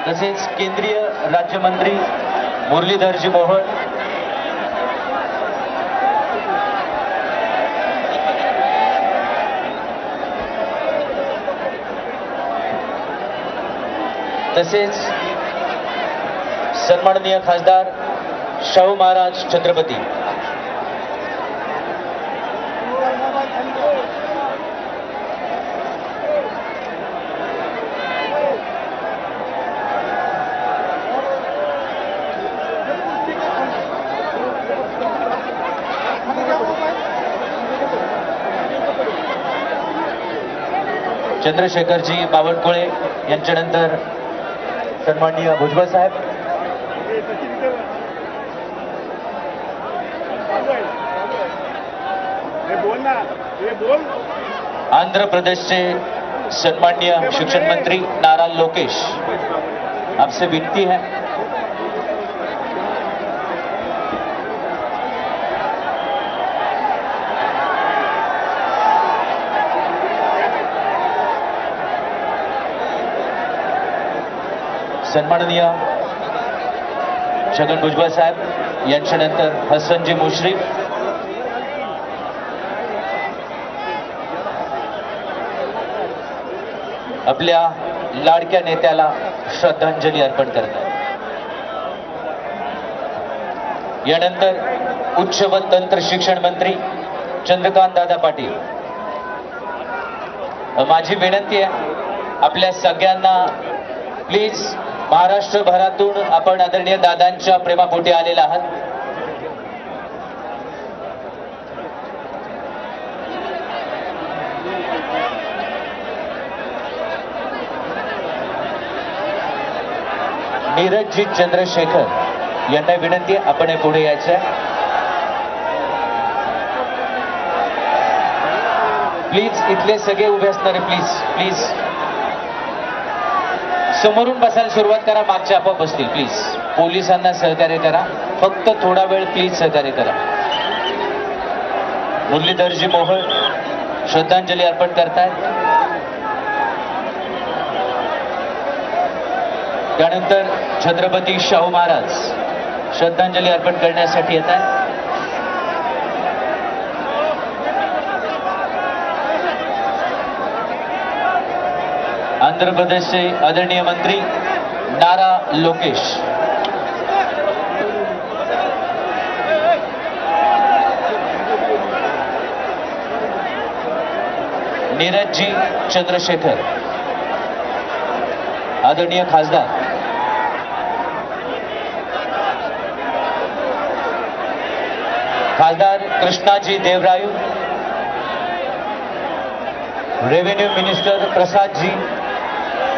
तसेच केंद्रीय राज्यमंत्री मुरलीधरजी मोहोळ, तसेच सन्माननीय खासदार शाहू महाराज छत्रपती, चंद्रशेखरजी बावनकुळे यांच्यानंतर सन्माननीय भुजबळ साहेब, आंध्र प्रदेशचे सन्माननीय शिक्षण मंत्री नारा लोकेश, आपसे विनती है सन्माननीय छगन भुजबळ साहेब यांच्यानंतर हसनजी मुश्रीफ, आपल्या लाडक्या नेत्याला श्रद्धांजली अर्पण करतात. यानंतर उच्च व तंत्र शिक्षण मंत्री चंद्रकांत दादा पाटील. माझी विनंती आहे आपल्या सगळ्यांना, प्लीज महाराष्ट्रभरातून आपण आदरणीय दादांच्या प्रेमापोटी आलेला आहात. नीरजजी चंद्रशेखर यांना विनंती आहे आपण पुढे यायचं आहे. प्लीज इथले सगळे उभे असणारे प्लीज प्लीज समोरून बसायला सुरुवात करा, मागचे आपोआप बसतील. प्लीज पोलिसांना सहकार्य करा, फक्त थोडा वेळ प्लीज सहकार्य करा. मुरलीधरजी मोहोळ श्रद्धांजली अर्पण करतायत. त्यानंतर छत्रपती शाहू महाराज श्रद्धांजली अर्पण करण्यासाठी येत आहेत. आंध्र प्रदेशचे आदरणीय मंत्री नारा लोकेश, नीरजजी चंद्रशेखर, आदरणीय खासदार कृष्णाजी देवरायू, रेव्हेन्यू मिनिस्टर प्रसादजी